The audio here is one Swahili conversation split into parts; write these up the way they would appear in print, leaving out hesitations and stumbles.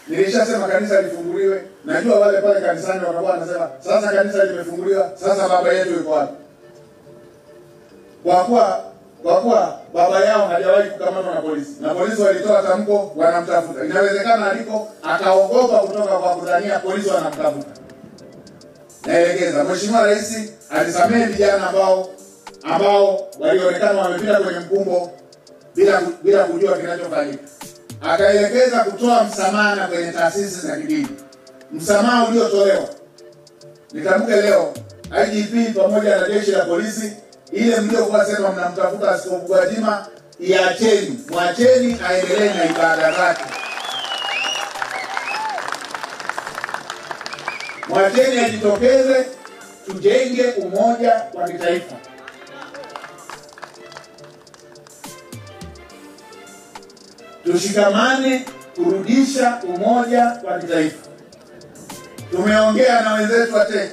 Nilishasema kanisa lifunguliwe. Najua wale pale kanisani wanakuwa wanasema sasa kanisa limefunguliwa, sasa baba yetu yuko wapi? Kwa kuwa baba yao hajawahi kukamatwa na polisi. Na polisi walitoa tamko wanamtafuta. Inawezekana aliko akaogopa kutoka kwa kudhania polisi wanamtafuta. Naelekeza Mheshimiwa Rais alisamehe vijana ambao walionekana wamepita kwenye mkumbo bila kujua kinachofanyika. Akaelekeza kutoa msamaha kwenye taasisi za kidini. Msamaha uliotolewa, nitamke leo, IGP pamoja na jeshi la polisi, ile mliokuwa sema mnamtafuta Askofu Gwajima, iacheni, mwacheni aendelee na ibada zake. Mwacheni ajitokeze, tujenge umoja wa kitaifa. Tushikamane kurudisha umoja wa kitaifa. Tumeongea na wenzetu wa TEC.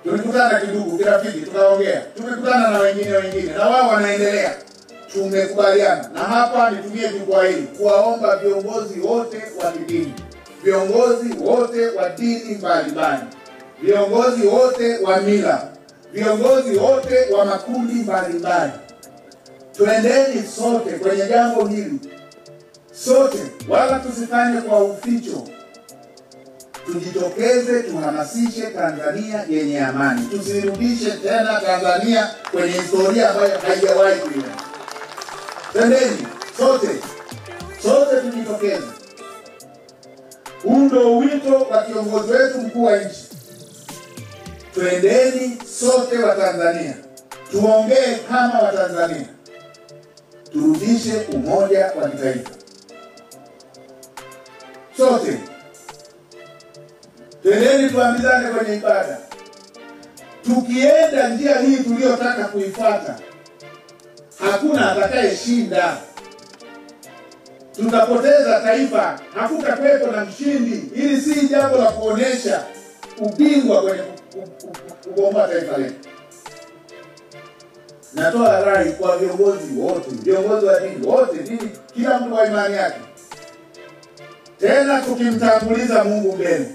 Tulikutana kidugu, kirafiki, tukaongea. Tumekutana na wengine na wao wanaendelea. Tumekubaliana. Na hapa nitumie jukwaa hili kuwaomba viongozi wote wa dini, viongozi wote wa dini mbalimbali, viongozi wote wa mila, viongozi wote wa makundi mbalimbali. Tuendeni sote kwenye jambo hili. Sote, wala tusifanye kwa uficho. Tujitokeze, tuhamasishe Tanzania yenye amani. Tusirudishe tena Tanzania kwenye historia ambayo haijawahi kuiona. Twendeni sote tujitokeze. Huu ndio wito wa kiongozi wetu mkuu wa nchi. Twendeni sote wa Tanzania, tuongee kama wa Tanzania, turudishe umoja wa kitaifa. Sote twendeni tuambizane kwenye ibada. Tukienda njia hii tuliyotaka kuifuata, hakuna atakayeshinda. Tutapoteza taifa, hakutakuwepo na mshindi. Hili si jambo la kuonesha ubingwa kwenye kuomba taifa letu. Natoa rai kwa viongozi wote, viongozi wa dini wote, kila mtu wa imani yake. Tena tukimtanguliza Mungu mbele.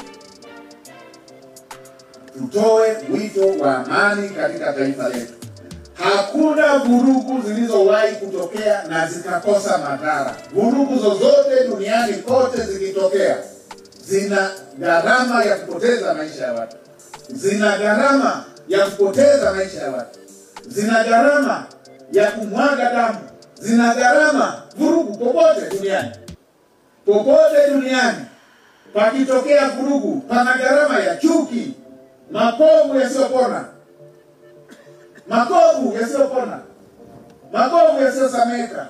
Tutoe wito wa amani katika taifa letu. Hakuna vurugu zilizowahi kutokea na zikakosa madhara. Vurugu zozote duniani kote zikitokea, zina gharama ya kupoteza maisha ya watu. Zina gharama ya kupoteza maisha ya watu. Zina gharama ya kumwaga damu. Zina gharama, vurugu popote duniani. Popote duniani pakitokea vurugu, pana gharama ya chuki, makovu yasiyopona. Makovu yasiyopona. Makovu yasiyosameka.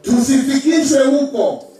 Tusifikishwe huko.